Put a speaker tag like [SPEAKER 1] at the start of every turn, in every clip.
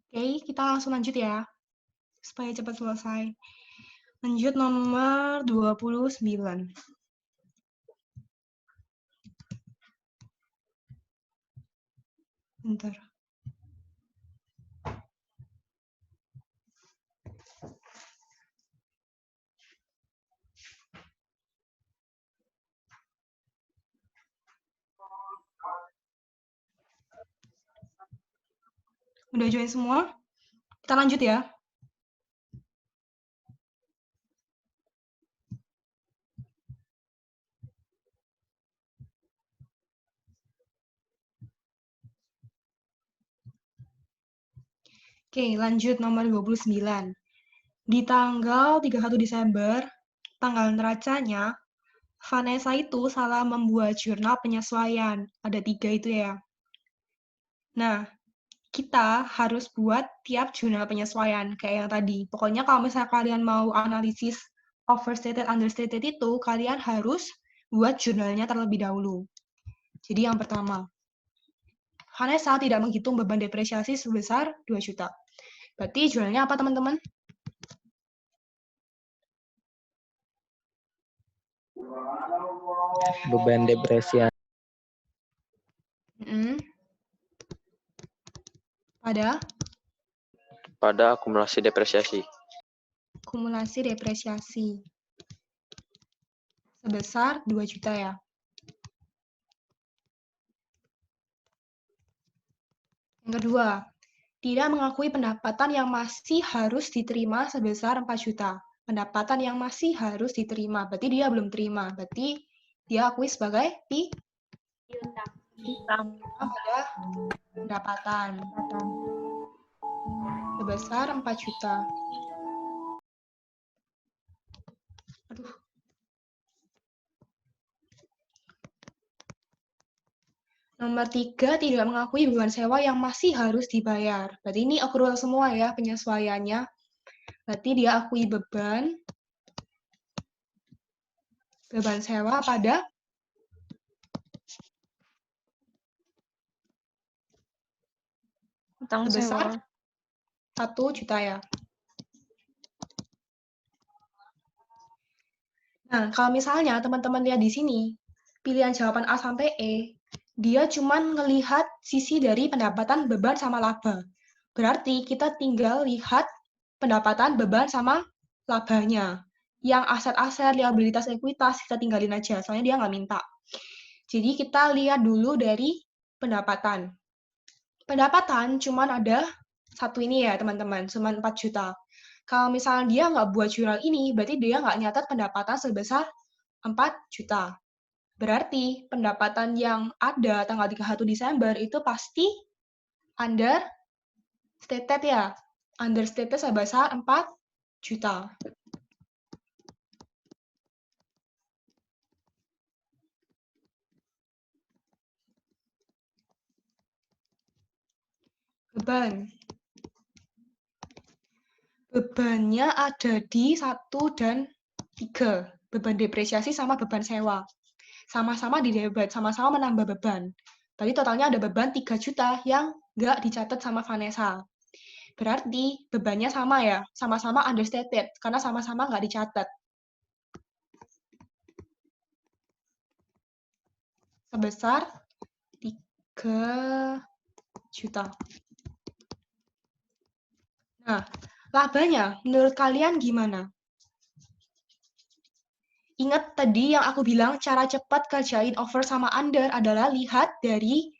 [SPEAKER 1] Oke, kita langsung lanjut ya, supaya cepat selesai. Lanjut nomor 29. Bentar. Udah join semua? Kita lanjut ya. Oke, lanjut nomor 29. Di tanggal 31 Desember, tanggal neracanya, Vanessa itu salah membuat jurnal penyesuaian. Ada 3 itu ya. Nah, kita harus buat tiap jurnal penyesuaian, kayak yang tadi. Pokoknya kalau misalnya kalian mau analisis overstated, understated itu, kalian harus buat jurnalnya terlebih dahulu. Jadi yang pertama, Vanessa tidak menghitung beban depresiasi sebesar 2 juta. Berarti jurnalnya apa, teman-teman?
[SPEAKER 2] Beban depresiasi
[SPEAKER 1] Pada
[SPEAKER 2] akumulasi depresiasi
[SPEAKER 1] sebesar 2 juta ya. Yang kedua, tidak mengakui pendapatan yang masih harus diterima sebesar 4 juta. Pendapatan yang masih harus diterima, berarti dia belum terima. Berarti dia akui sebagai piutang pada pendapatan sebesar 4 juta. Aduh. Nomor 3, tidak mengakui beban sewa yang masih harus dibayar. Berarti ini accrual semua ya penyesuaiannya. Berarti dia akui beban sewa pada sebesar 1 juta ya. Nah, kalau misalnya teman-teman lihat di sini, pilihan jawaban A sampai E, dia cuma ngelihat sisi dari pendapatan, beban, sama laba. Berarti kita tinggal lihat pendapatan, beban, sama labanya. Yang aset-aset, liabilitas, ekuitas, kita tinggalin aja, soalnya dia nggak minta. Jadi kita lihat dulu dari pendapatan. Pendapatan cuma ada satu ini ya, teman-teman, cuma 4 juta. Kalau misalnya dia nggak buat jurnal ini, berarti dia nggak nyatat pendapatan sebesar 4 juta. Berarti pendapatan yang ada tanggal 31 Desember itu pasti understated ya. Understated sebesar 4 juta. Beban. Bebannya ada di 1 dan 3. Beban depresiasi sama beban sewa. Sama-sama di debit, sama-sama menambah beban. Tadi totalnya ada beban 3 juta yang nggak dicatat sama Vanessa. Berarti bebannya sama ya, sama-sama understated, karena sama-sama nggak dicatat. Sebesar 3 juta. Nah, labanya menurut kalian gimana? Ingat tadi yang aku bilang cara cepat kerjain over sama under adalah lihat dari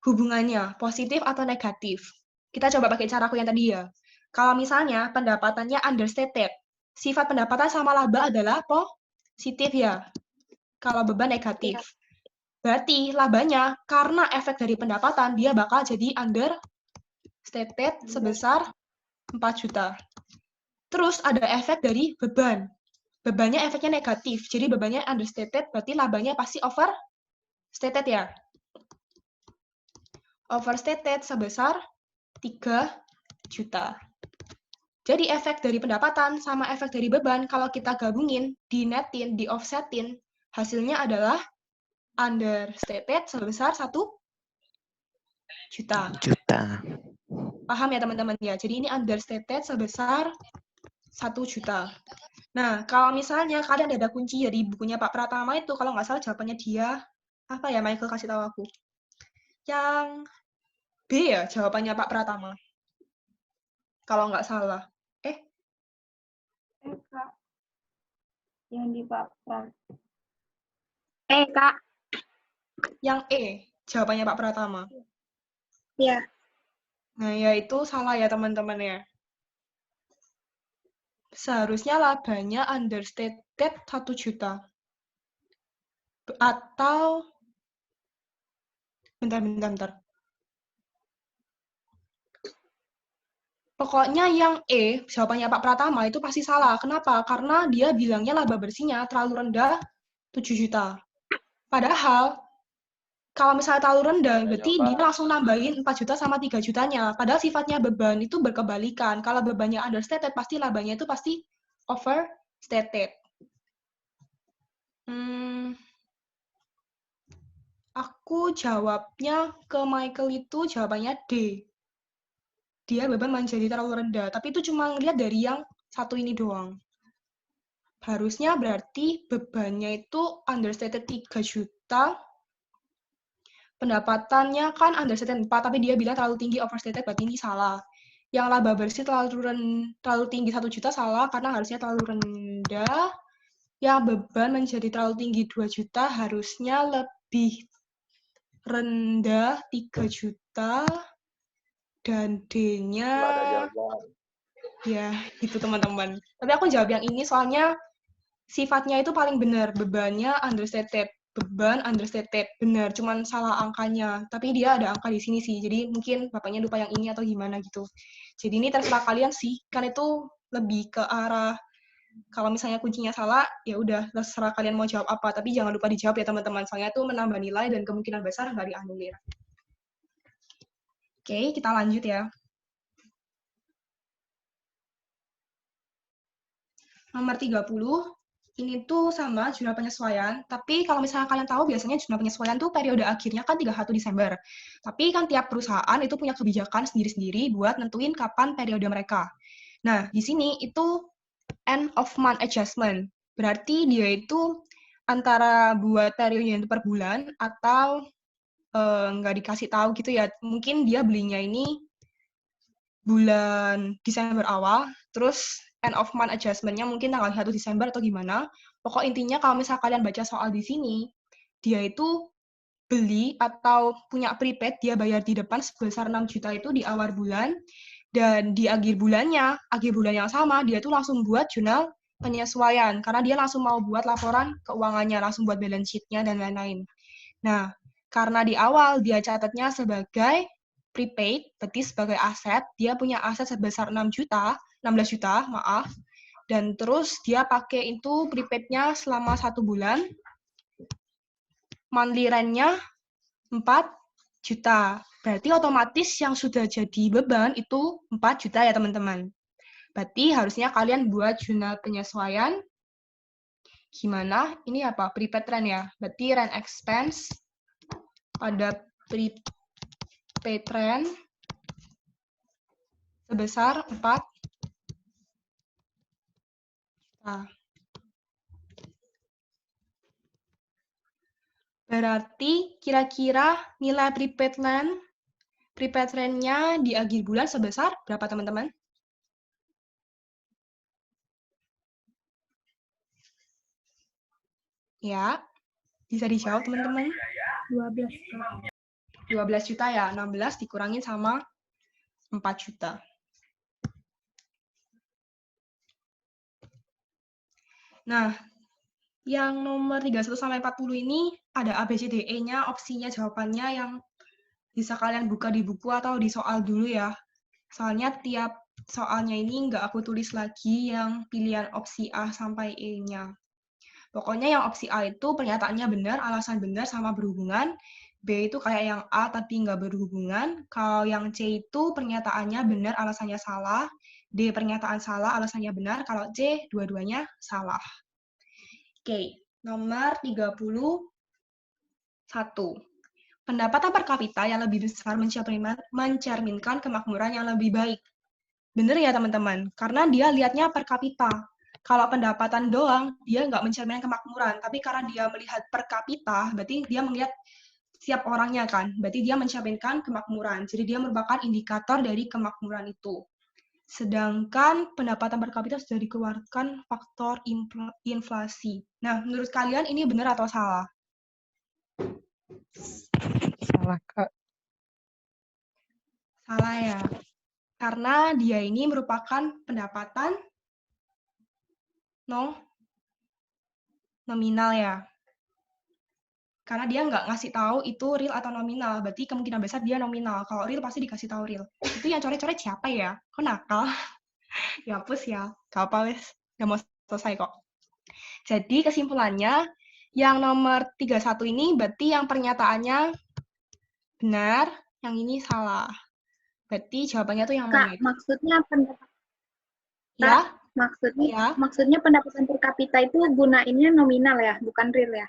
[SPEAKER 1] hubungannya, positif atau negatif. Kita coba pakai caraku yang tadi ya. Kalau misalnya pendapatannya understated, sifat pendapatan sama laba adalah positif ya. Kalau beban negatif. Berarti labanya karena efek dari pendapatan dia bakal jadi understated sebesar 4 juta. Terus ada efek dari beban. Bebannya efeknya negatif, jadi bebannya understated, berarti labanya pasti overstated ya. Overstated sebesar 3 juta. Jadi efek dari pendapatan sama efek dari beban, kalau kita gabungin, dinetin, di offsetin, hasilnya adalah understated sebesar 1 juta.
[SPEAKER 2] Juta.
[SPEAKER 1] Paham ya teman-teman ya? Jadi ini understated sebesar 1 juta. Nah, kalau misalnya kalian ada kunci dari bukunya Pak Pratama itu, kalau nggak salah jawabannya dia, apa ya Michael kasih tahu aku? Yang B ya jawabannya Pak Pratama. Kalau nggak salah.
[SPEAKER 3] Kak. Yang di Pak Kak.
[SPEAKER 1] Yang E, jawabannya Pak Pratama.
[SPEAKER 3] Iya.
[SPEAKER 1] Nah, ya itu salah ya teman-teman ya. Seharusnya labanya understated 1 juta. Atau, bentar. Pokoknya yang E, jawabannya Pak Pratama itu pasti salah. Kenapa? Karena dia bilangnya laba bersihnya terlalu rendah 7 juta. Padahal, kalau misalnya terlalu rendah, berarti dia langsung nambahin 4 juta sama 3 jutanya. Padahal sifatnya beban itu berkebalikan. Kalau bebannya understated, pasti labanya itu pasti overstated. Aku jawabnya ke Michael itu jawabannya D. Dia beban menjadi terlalu rendah. Tapi itu cuma ngeliat dari yang satu ini doang. Harusnya berarti bebannya itu understated 3 juta. Pendapatannya kan understated 4, tapi dia bilang terlalu tinggi overstated, berarti ini salah. Yang laba bersih terlalu tinggi 1 juta salah, karena harusnya terlalu rendah. Yang beban menjadi terlalu tinggi 2 juta, harusnya lebih rendah 3 juta. Dan D-nya, ya gitu teman-teman. Tapi aku jawab yang ini soalnya sifatnya itu paling benar, bebannya understated. Beban understated, benar, cuman salah angkanya. Tapi dia ada angka di sini sih, jadi mungkin bapaknya lupa yang ini atau gimana gitu. Jadi ini terserah kalian sih, kan itu lebih ke arah kalau misalnya kuncinya salah, ya udah terserah kalian mau jawab apa. Tapi jangan lupa dijawab ya teman-teman, soalnya itu menambah nilai dan kemungkinan besar nggak dianulir. Oke, kita lanjut ya. Nomor 30. Ini tuh sama jurnal penyesuaian, tapi kalau misalnya kalian tahu biasanya jurnal penyesuaian tuh periode akhirnya kan 31 Desember. Tapi kan tiap perusahaan itu punya kebijakan sendiri-sendiri buat nentuin kapan periode mereka. Nah, di sini itu end of month adjustment. Berarti dia itu antara buat periodenya itu per bulan atau nggak dikasih tahu gitu ya. Mungkin dia belinya ini bulan Desember awal, terus end of month adjustment-nya mungkin tanggal 1 Desember atau gimana. Pokok intinya kalau misal kalian baca soal di sini, dia itu beli atau punya prepaid, dia bayar di depan sebesar 6 juta itu di awal bulan, dan di akhir bulan yang sama, dia tuh langsung buat jurnal penyesuaian, karena dia langsung mau buat laporan keuangannya, langsung buat balance sheet-nya, dan lain-lain. Nah, karena di awal dia catatnya sebagai prepaid, berarti sebagai aset, dia punya aset sebesar 16 juta, dan terus dia pakai itu prepaid-nya selama 1 bulan, monthly rent-nya 4 juta. Berarti otomatis yang sudah jadi beban itu 4 juta ya teman-teman. Berarti harusnya kalian buat jurnal penyesuaian. Gimana? Ini apa? Prepaid rent ya. Berarti rent expense pada prepaid rent sebesar 4 juta. Berarti kira-kira nilai prepaid rent-nya di akhir bulan sebesar berapa teman-teman? Ya, bisa dijawab teman-teman. 12 juta ya, 16 dikurangin sama 4 juta. Nah, yang nomor 31 sampai 40 ini ada ABCDE-nya, opsinya, jawabannya yang bisa kalian buka di buku atau di soal dulu ya. Soalnya tiap soalnya ini nggak aku tulis lagi yang pilihan opsi A sampai E-nya. Pokoknya yang opsi A itu pernyataannya benar, alasan benar sama berhubungan. B itu kayak yang A tapi nggak berhubungan. Kalau yang C itu pernyataannya benar, alasannya salah. D pernyataan salah, alasannya benar. Kalau C dua-duanya salah. Oke, nomor 31. pendapatan per kapita yang lebih besar mencerminkan kemakmuran yang lebih baik. Bener ya teman-teman, karena dia lihatnya per kapita. Kalau pendapatan doang, dia nggak mencerminkan kemakmuran. Tapi karena dia melihat per kapita, berarti dia melihat setiap orangnya kan. Berarti dia mencerminkan kemakmuran. Jadi dia merupakan indikator dari kemakmuran itu. Sedangkan pendapatan per kapita sudah dikeluarkan faktor inflasi. Nah, menurut kalian ini benar atau salah?
[SPEAKER 2] Salah, Kak.
[SPEAKER 1] Salah ya. Karena dia ini merupakan pendapatan nominal ya. Karena dia nggak ngasih tahu itu real atau nominal. Berarti kemungkinan besar dia nominal. Kalau real pasti dikasih tahu real. Itu yang coret-coret siapa ya? Kok nakal? Ya hapus ya. Gak apa wes. Gak mau selesai kok. Jadi kesimpulannya, yang nomor 31 ini berarti yang pernyataannya benar, yang ini salah. Berarti jawabannya tuh yang
[SPEAKER 3] Kak,
[SPEAKER 1] mana itu?
[SPEAKER 3] maksudnya
[SPEAKER 1] Ya?
[SPEAKER 3] maksudnya pendapatan per kapita itu gunainnya nominal ya, bukan real ya.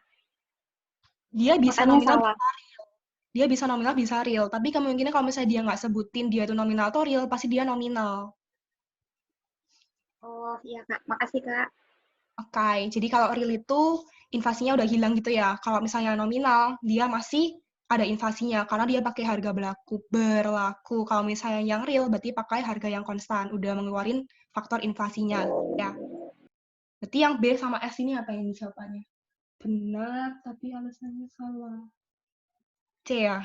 [SPEAKER 1] Dia bisa
[SPEAKER 3] Makanya
[SPEAKER 1] nominal,
[SPEAKER 3] salah.
[SPEAKER 1] dia bisa nominal, bisa real. Tapi kemungkinan kalau misalnya dia nggak sebutin dia itu nominal atau real, pasti dia nominal.
[SPEAKER 3] Oh iya Kak, makasih Kak.
[SPEAKER 1] Oke, jadi kalau real itu inflasinya udah hilang gitu ya. Kalau misalnya nominal, dia masih ada inflasinya karena dia pakai harga berlaku. Kalau misalnya yang real berarti pakai harga yang konstan, udah mengeluarin faktor inflasinya ya. Berarti yang B sama S ini apa yang jawabannya? Benar, tapi alasannya salah. C ya.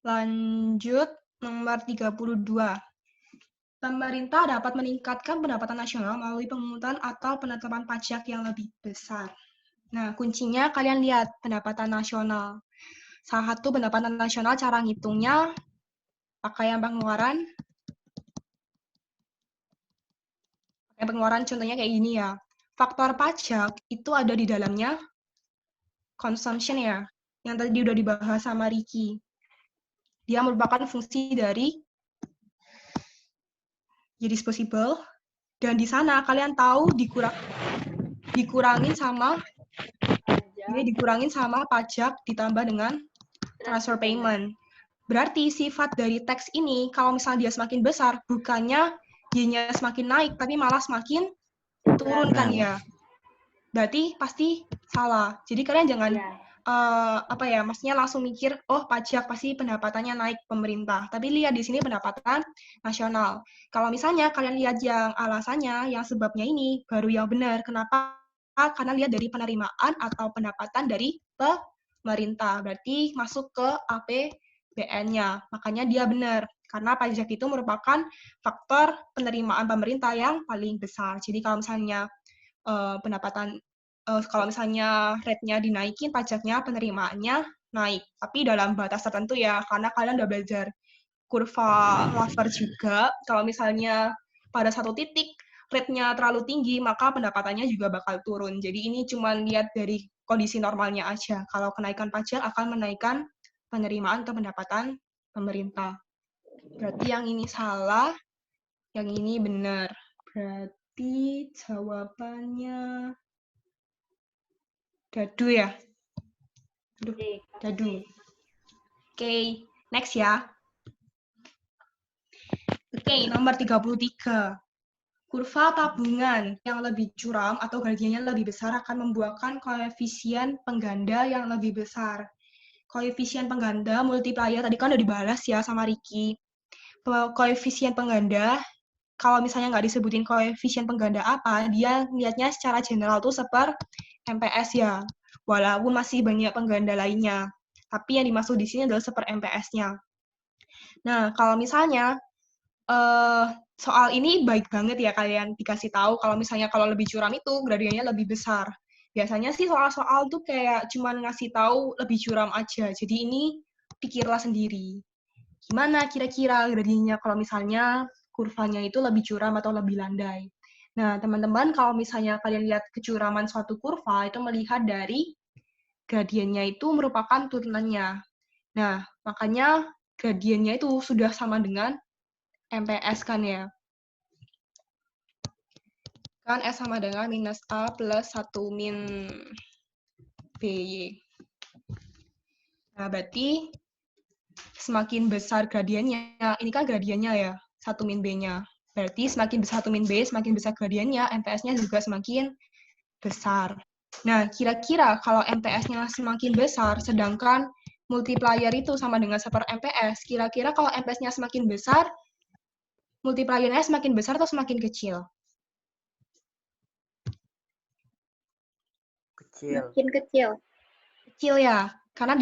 [SPEAKER 1] Lanjut nomor 32. Pemerintah dapat meningkatkan pendapatan nasional melalui pemungutan atau penetapan pajak yang lebih besar. Nah, kuncinya kalian lihat pendapatan nasional. Salah satu pendapatan nasional cara ngitungnya pakai yang pengeluaran. Pakai pengeluaran contohnya kayak gini ya. Faktor pajak itu ada di dalamnya consumption ya, yang tadi udah dibahas sama Ricky. Dia merupakan fungsi dari disposable, dan di sana kalian tahu dikurangin sama pajak ditambah dengan transfer payment. Berarti sifat dari teks ini, kalau misalnya dia semakin besar, bukannya Y-nya semakin naik, tapi malah semakin turun kan ya. Berarti pasti salah. Jadi kalian jangan maksudnya langsung mikir, oh pajak pasti pendapatannya naik pemerintah. Tapi lihat di sini pendapatan nasional. Kalau misalnya kalian lihat yang alasannya, yang sebabnya ini baru yang benar. Kenapa? Karena lihat dari penerimaan atau pendapatan dari pemerintah. Berarti masuk ke APBN-nya. Makanya dia benar. Karena pajak itu merupakan faktor penerimaan pemerintah yang paling besar. Jadi kalau misalnya kalau misalnya rate-nya dinaikin, pajaknya, penerimaannya naik. Tapi dalam batas tertentu ya, karena kalian udah belajar kurva Laffer juga, kalau misalnya pada satu titik rate-nya terlalu tinggi, maka pendapatannya juga bakal turun. Jadi ini cuma lihat dari kondisi normalnya aja. Kalau kenaikan pajak akan menaikkan penerimaan atau pendapatan pemerintah. Berarti yang ini salah, yang ini benar. Berarti jawabannya Dadu ya? Aduh, dadu. Oke, next ya. Oke, nomor 33. Kurva tabungan yang lebih curam atau gradiennya lebih besar akan membuahkan koefisien pengganda yang lebih besar. Koefisien pengganda multiplier tadi kan udah dibalas ya sama Ricky. Koefisien pengganda, kalau misalnya nggak disebutin koefisien pengganda apa, dia lihatnya secara general tuh seper MPS ya. Walaupun masih banyak pengganda lainnya. Tapi yang dimaksud di sini adalah seper MPS-nya. Nah, kalau misalnya soal ini baik banget ya kalian dikasih tahu kalau misalnya kalau lebih curam itu gradiennya lebih besar. Biasanya sih soal-soal tuh kayak cuman ngasih tahu lebih curam aja. Jadi ini pikirlah sendiri. Gimana kira-kira gradiennya kalau misalnya kurvanya itu lebih curam atau lebih landai. Nah, teman-teman, kalau misalnya kalian lihat kecuraman suatu kurva, itu melihat dari gradiennya itu merupakan turunannya. Nah, makanya gradiennya itu sudah sama dengan MPS kan ya. Kan S sama dengan minus A plus 1 min BY. Nah, berarti semakin besar gradiennya, ini kan gradiennya ya, 1 min B-nya. Berarti semakin besar 1 min B, semakin besar gradiennya, MPS-nya juga semakin besar. Nah, kira-kira kalau MPS-nya semakin besar, sedangkan multiplier itu sama dengan 1 MPS, kira-kira kalau MPS-nya semakin besar, multipliernya semakin besar atau semakin kecil?
[SPEAKER 4] Kecil.
[SPEAKER 3] Makin kecil.
[SPEAKER 1] Kecil ya, karena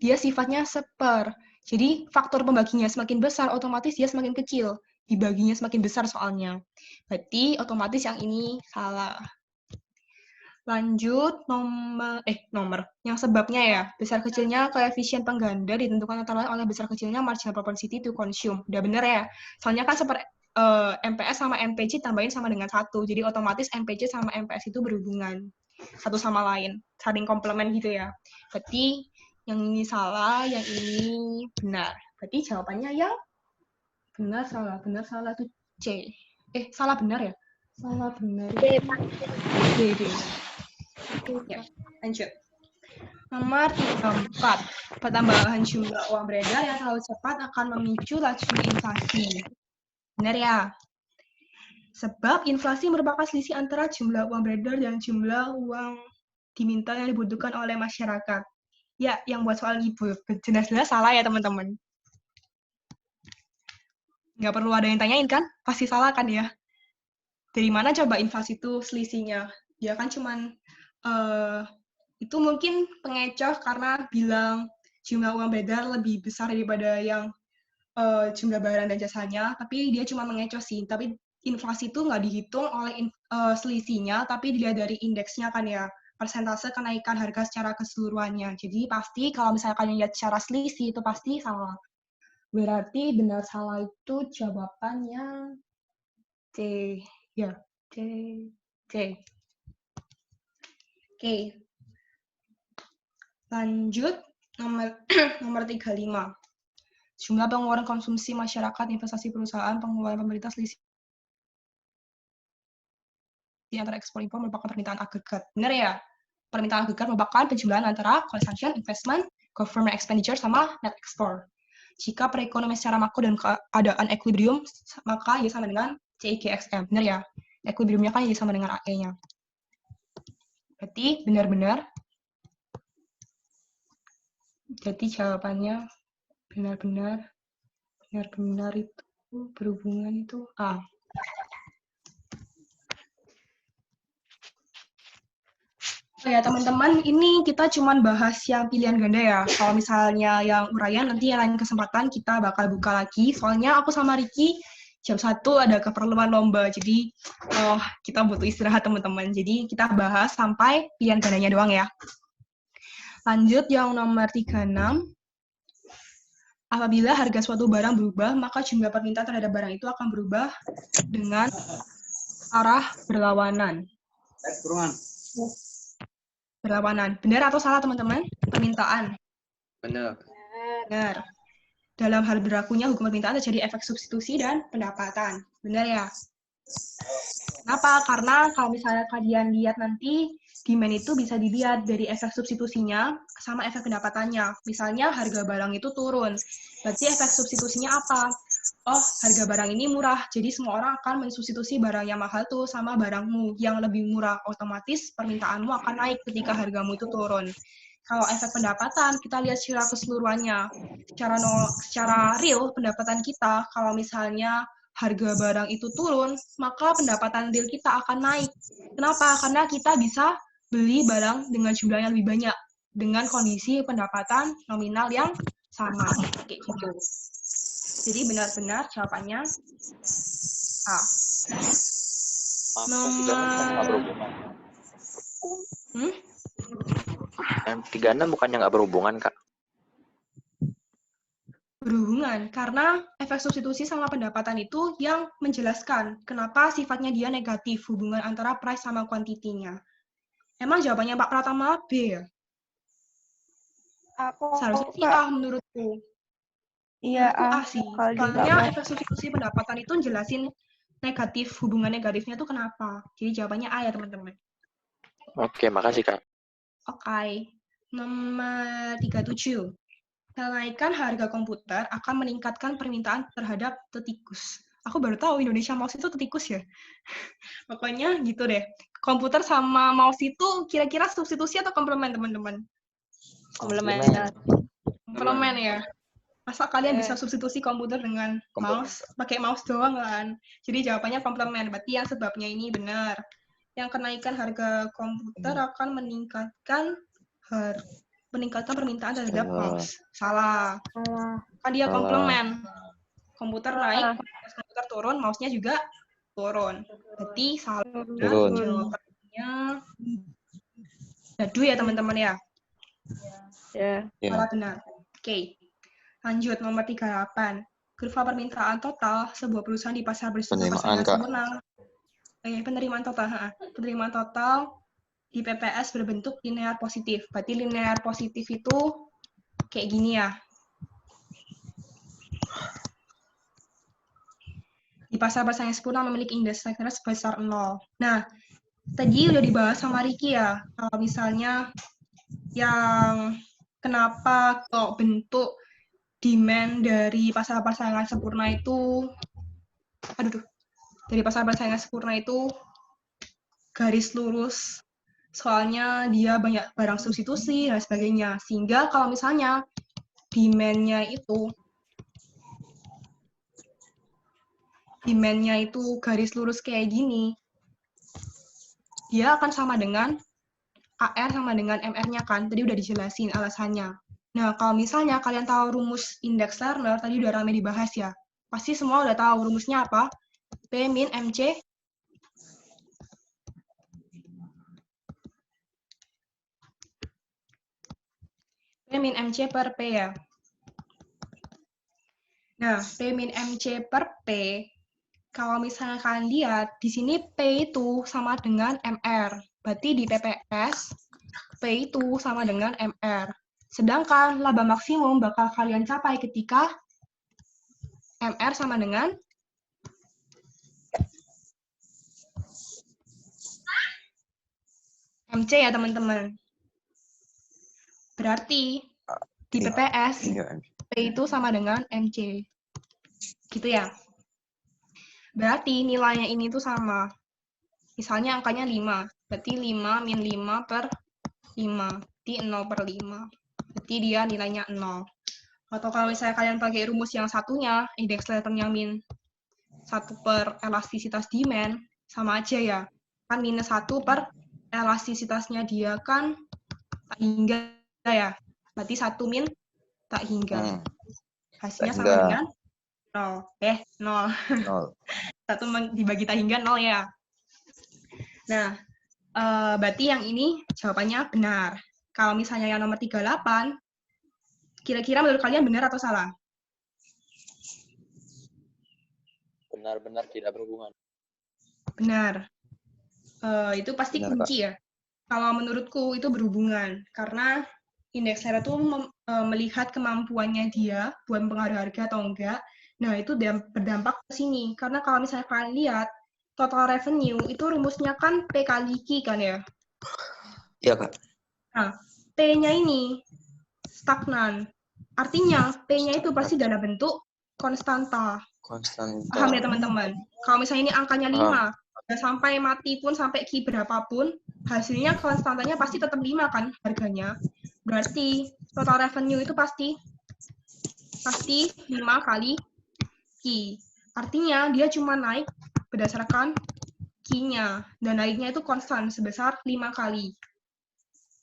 [SPEAKER 1] dia sifatnya seper. Jadi faktor pembaginya semakin besar, otomatis dia semakin kecil. Dibaginya semakin besar soalnya. Berarti otomatis yang ini salah. Lanjut nomor. Yang sebabnya ya, besar kecilnya koefisien pengganda ditentukan antara lain oleh besar kecilnya marginal propensity to consume. Udah bener ya? Soalnya kan MPS sama MPC tambahin sama dengan 1. Jadi otomatis MPC sama MPS itu berhubungan satu sama lain. Saling komplement gitu ya. Berarti yang ini salah, yang ini benar. Berarti jawabannya yang benar, salah itu C. Salah benar ya? Salah benar.
[SPEAKER 3] D, Pak.
[SPEAKER 1] D. Ya, lanjut. Nomor 34. Pertambahan jumlah uang beredar yang terlalu cepat akan memicu laju inflasi. Benar ya? Sebab inflasi merupakan selisih antara jumlah uang beredar dan jumlah uang diminta yang dibutuhkan oleh masyarakat. Ya, yang buat soal ibu. Jelas-jelas salah ya, teman-teman. Nggak perlu ada yang tanyain kan? Pasti salah kan ya? Dari mana coba inflasi itu selisihnya? Dia kan cuman itu mungkin pengecoh karena bilang jumlah uang beredar lebih besar daripada yang jumlah barang dan jasanya, tapi dia cuma mengecoh sih. Tapi inflasi itu nggak dihitung oleh selisihnya, tapi dilihat dari indeksnya kan ya, persentase kenaikan harga secara keseluruhannya. Jadi pasti kalau misalnya kalian lihat secara selisih itu pasti salah. Berarti benar salah itu jawabannya C. Ya, C. Oke. Lanjut, nomor 35. Jumlah pengeluaran konsumsi masyarakat, investasi perusahaan, pengeluaran pemerintah, selisih antara ekspor impor merupakan permintaan agregat. Benar ya? Permintaan agregat merupakan penjumlahan antara consumption, investment, government expenditure, sama net export. Jika perekonomian secara makro dan keadaan equilibrium, maka ia sama dengan CIGXM. Benar ya? Equilibriumnya kan ia sama dengan AE-nya. Berarti benar-benar. Jadi jawabannya benar-benar itu berhubungan itu A. Ya teman-teman, ini kita cuma bahas yang pilihan ganda ya. Kalau misalnya yang uraian nanti yang lain kesempatan kita bakal buka lagi. Soalnya aku sama Riki jam 1 ada keperluan lomba, jadi kita butuh istirahat teman-teman. Jadi kita bahas sampai pilihan gandanya doang ya. Lanjut yang nomor 36. Apabila harga suatu barang berubah, maka jumlah permintaan terhadap barang itu akan berubah dengan arah berlawanan. Berlawanan. Benar atau salah, teman-teman? Permintaan.
[SPEAKER 4] Benar.
[SPEAKER 1] Benar. Dalam hal berlakunya hukum permintaan terjadi efek substitusi dan pendapatan. Benar ya? Kenapa? Karena kalau misalnya kalian lihat nanti, demand itu bisa dilihat dari efek substitusinya sama efek pendapatannya. Misalnya harga barang itu turun. Berarti efek substitusinya apa? Oh, harga barang ini murah, jadi semua orang akan mensubstitusi barang yang mahal tuh sama barangmu yang lebih murah. Otomatis permintaanmu akan naik ketika hargamu itu turun. Kalau efek pendapatan, kita lihat secara keseluruhannya. Secara real, pendapatan kita, kalau misalnya harga barang itu turun, maka pendapatan real kita akan naik. Kenapa? Karena kita bisa beli barang dengan jumlah yang lebih banyak, dengan kondisi pendapatan nominal yang sama. Kayak gitu. Jadi benar-benar jawabannya A. Nomor...
[SPEAKER 5] Yang 36 bukannya nggak berhubungan, Kak?
[SPEAKER 1] Berhubungan, karena efek substitusi sama pendapatan itu yang menjelaskan kenapa sifatnya dia negatif, hubungan antara price sama kuantitinya. Emang jawabannya Pak Pratama B ya? Seharusnya sih A menurutku.
[SPEAKER 2] Iya,
[SPEAKER 1] A sih. Soalnya efek substitusi pendapatan itu jelasin negatif, hubungan negatifnya itu kenapa. Jadi jawabannya A ya, teman-teman.
[SPEAKER 5] Oke, makasih, Kak.
[SPEAKER 1] Oke. Nomor 37. Kenaikan harga komputer akan meningkatkan permintaan terhadap tetikus. Aku baru tahu Indonesia Mouse itu tetikus ya. Pokoknya gitu deh. Komputer sama mouse itu kira-kira substitusi atau komplement, teman-teman?
[SPEAKER 4] Komplement.
[SPEAKER 1] Komplement ya. Masa kalian bisa substitusi komputer dengan mouse? Pakai mouse doang kan? Jadi jawabannya komplement. Berarti yang sebabnya ini benar. Yang kenaikan harga komputer akan meningkatkan permintaan terhadap mouse. Salah. Kan dia komplement. Komputer naik, komputer turun, mouse-nya juga turun. Berarti salah. Jawabannya Dadu ya, teman-teman ya? Salah benar. Oke. Lanjut, nomor 38. Kurva permintaan total sebuah perusahaan di pasar bersaingan sempurna. Penerimaan total. Penerimaan total di PPS berbentuk linear positif. Berarti linear positif itu kayak gini ya. Di pasar bersaing sempurna memiliki indeks likuiditas sebesar 0. Nah, tadi udah dibahas sama Riki ya. Kalau misalnya yang kenapa kok bentuk demand dari pasar persaingan sempurna itu dari pasar persaingan sempurna itu garis lurus. Soalnya dia banyak barang substitusi dan sebagainya. Sehingga kalau misalnya demand-nya itu garis lurus kayak gini, dia akan sama dengan AR sama dengan MR-nya kan. Tadi udah dijelasin alasannya. Nah, kalau misalnya kalian tahu rumus indeks Lerner, tadi udah ramai dibahas ya. Pasti semua udah tahu rumusnya apa? P min MC per P ya. Nah, P min MC per P, kalau misalnya kalian lihat, di sini P itu sama dengan MR. Berarti di PPS, P itu sama dengan MR. Sedangkan laba maksimum bakal kalian capai ketika MR sama dengan MC ya, teman-teman. Berarti di PPS, P itu sama dengan MC. Gitu ya. Berarti nilainya ini tuh sama. Misalnya angkanya 5. Berarti 5 min 5 per 5. Berarti 0 per 5. Berarti dia nilainya 0. Atau kalau misalnya kalian pakai rumus yang satunya, indeks Lernernya min 1 per elastisitas demand, sama aja ya. Kan minus 1 per elastisitasnya dia kan tak hingga ya. Berarti 1 min tak hingga. Hasilnya sama dengan 0. 0. 1 dibagi tak hingga 0 ya. Nah, berarti yang ini jawabannya benar. Kalau misalnya yang nomor 38, kira-kira menurut kalian benar atau salah?
[SPEAKER 5] Benar-benar tidak berhubungan.
[SPEAKER 1] Benar. Itu pasti benar, kunci ya. Kalau menurutku itu berhubungan. Karena indeks Lerner itu melihat kemampuannya dia buat mempengaruhi harga atau enggak. Nah, itu berdampak ke sini. Karena kalau misalnya kalian lihat, total revenue itu rumusnya kan P kali Q kan ya?
[SPEAKER 4] Iya, Kak.
[SPEAKER 1] Nah, P-nya ini stagnan. Artinya, P-nya itu pasti dalam bentuk konstanta. Paham ya, teman-teman? Kalau misalnya ini angkanya 5, sampai mati pun, sampai Q berapapun, hasilnya konstantanya pasti tetap 5 kan harganya. Berarti, total revenue itu pasti 5 kali Q. Artinya, dia cuma naik berdasarkan Q-nya. Dan naiknya itu konstan sebesar 5 kali.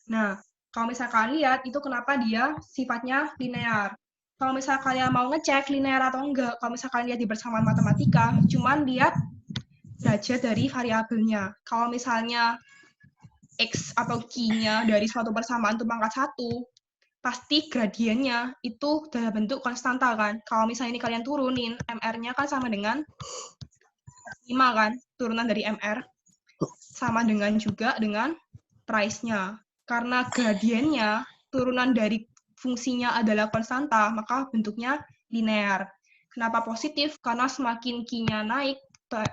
[SPEAKER 1] Nah, kalau misalnya kalian lihat, itu kenapa dia sifatnya linear. Kalau misalnya kalian mau ngecek linear atau enggak, kalau misalnya kalian lihat di persamaan matematika, cuman lihat derajat dari variabelnya. Kalau misalnya X atau Q-nya dari suatu persamaan itu pangkat 1, pasti gradiennya itu dalam bentuk konstanta kan. Kalau misalnya ini kalian turunin, MR-nya kan sama dengan 5 kan, turunan dari MR. Sama dengan juga dengan price-nya. Karena gradiennya, turunan dari fungsinya adalah konstanta, maka bentuknya linear. Kenapa positif? Karena semakin Q-nya naik,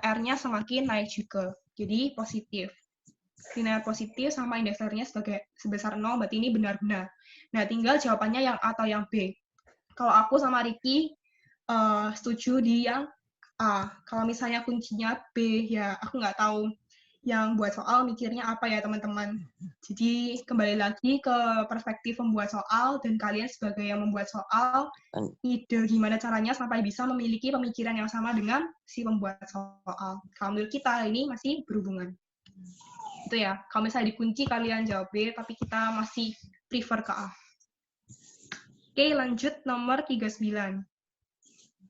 [SPEAKER 1] R-nya semakin naik juga. Jadi positif. Linear positif sama indeks Lernernya sebesar 0, berarti ini benar-benar. Nah, tinggal jawabannya yang A atau yang B. Kalau aku sama Riki setuju di yang A. Kalau misalnya kuncinya B, ya aku nggak tahu yang buat soal mikirnya apa ya teman-teman. Jadi kembali lagi ke perspektif pembuat soal dan kalian sebagai yang membuat soal, ide gimana caranya sampai bisa memiliki pemikiran yang sama dengan si pembuat soal. Kalau menurut kita ini masih berhubungan. Itu ya, kalau misalnya dikunci kalian jawab B, tapi kita masih prefer ke A. Oke, lanjut nomor 39.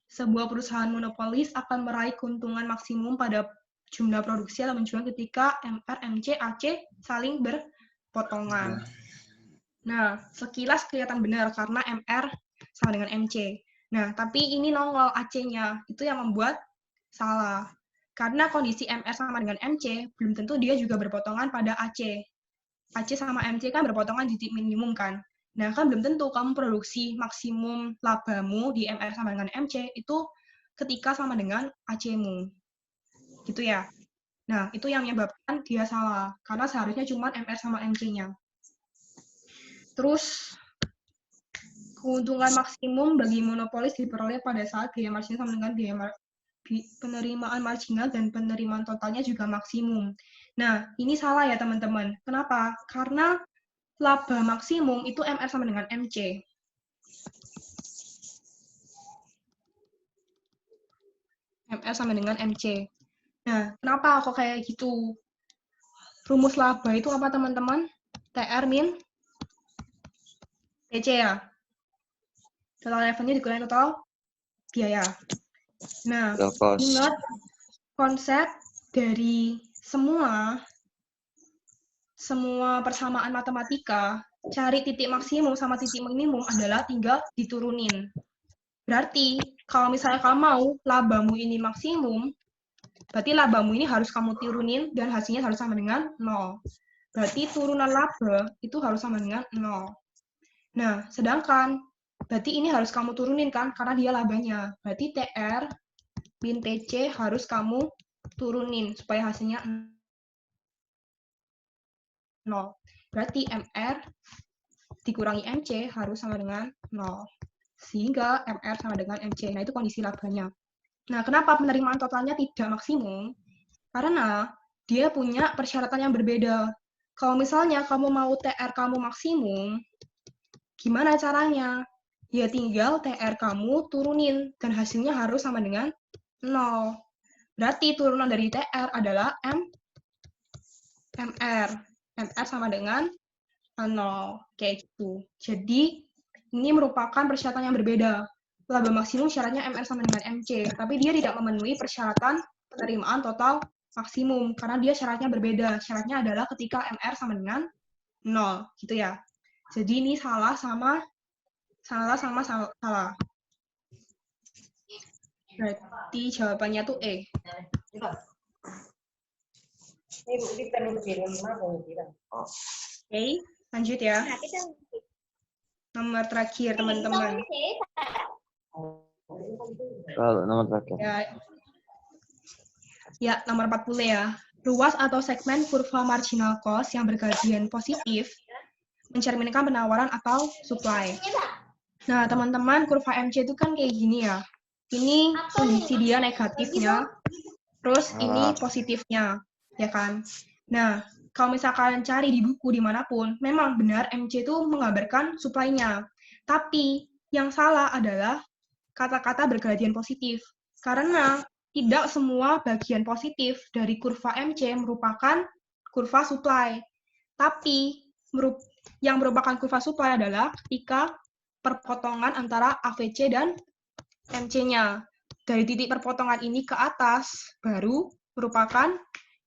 [SPEAKER 1] Sebuah perusahaan monopolis akan meraih keuntungan maksimum pada jumlah produksi atau penjualan ketika MR, MC, AC saling berpotongan. Nah, sekilas kelihatan benar karena MR sama dengan MC. Nah, tapi ini nongol AC-nya, itu yang membuat salah. Karena kondisi MR sama dengan MC, belum tentu dia juga berpotongan pada AC. AC sama MC kan berpotongan di titik minimum kan. Nah, kan belum tentu kamu produksi maksimum labamu di MR sama dengan MC itu ketika sama dengan AC-mu. Gitu ya. Nah, itu yang menyebabkan dia salah. Karena seharusnya cuma MR sama MC-nya. Terus, keuntungan maksimum bagi monopolis diperoleh pada saat biaya marginal sama dengan biaya penerimaan marginal dan penerimaan totalnya juga maksimum. Nah, ini salah ya teman-teman. Kenapa? Karena laba maksimum itu MR sama dengan MC. MR sama dengan MC. Nah, kenapa kok kayak gitu? Rumus laba itu apa teman-teman? TR min TC ya? Total revenue dikurangi total biaya. Nah, ingat konsep dari semua persamaan matematika, cari titik maksimum sama titik minimum adalah tinggal diturunin. Berarti, kalau misalnya kamu mau labamu ini maksimum, berarti labamu ini harus kamu turunin dan hasilnya harus sama dengan 0. Berarti turunan laba itu harus sama dengan 0. Nah, sedangkan, berarti ini harus kamu turunin kan, karena dia labanya. Berarti TR min TC harus kamu turunin, supaya hasilnya 0. Berarti MR dikurangi MC harus sama dengan 0. Sehingga MR sama dengan MC. Nah, itu kondisi labanya. Nah, kenapa penerimaan totalnya tidak maksimum? Karena dia punya persyaratan yang berbeda. Kalau misalnya kamu mau TR kamu maksimum, gimana caranya? Ya tinggal TR kamu turunin, dan hasilnya harus sama dengan 0. Berarti turunan dari TR adalah MR. MR sama dengan 0. Kayak gitu. Jadi, ini merupakan persyaratan yang berbeda. Laba maksimum syaratnya MR sama dengan MC, tapi dia tidak memenuhi persyaratan penerimaan total maksimum, karena dia syaratnya berbeda. Syaratnya adalah ketika MR sama dengan 0. Gitu ya. Jadi, ini salah. Berarti jawabannya tuh E. Oke, lanjut ya. Nomor terakhir, teman-teman.
[SPEAKER 4] Nomor terakhir.
[SPEAKER 1] Ya, nomor 40 ya. Ruas atau segmen kurva marginal cost yang bergradien positif mencerminkan penawaran atau supply. Nah, teman-teman, kurva MC itu kan kayak gini ya. Ini kondisi dia negatifnya, terus ini positifnya, ya kan? Nah, kalau misalkan cari di buku dimanapun, memang benar MC itu menggambarkan supply-nya. Tapi, yang salah adalah kata-kata bergradien positif. Karena tidak semua bagian positif dari kurva MC merupakan kurva supply. Tapi, yang merupakan kurva supply adalah ketika perpotongan antara AVC dan MC-nya. Dari titik perpotongan ini ke atas, baru merupakan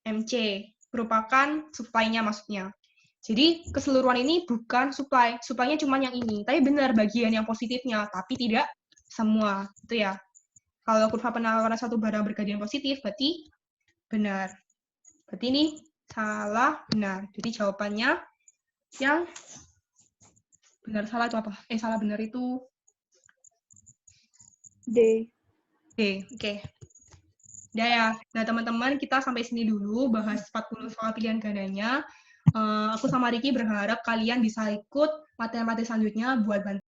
[SPEAKER 1] MC. Merupakan supply-nya maksudnya. Jadi, keseluruhan ini bukan supply. Supply-nya cuma yang ini. Tapi benar bagian yang positifnya, tapi tidak semua. Itu ya. Kalau kurva penawaran satu barang bergradien positif, berarti benar. Berarti ini salah, benar. Jadi jawabannya yang benar salah itu apa? Salah benar itu
[SPEAKER 3] D.
[SPEAKER 1] D. Oke. Udah ya. Nah, teman-teman, kita sampai sini dulu bahas 40 soal pilihan gandanya. Aku sama Riki berharap kalian bisa ikut materi-materi selanjutnya buat bantu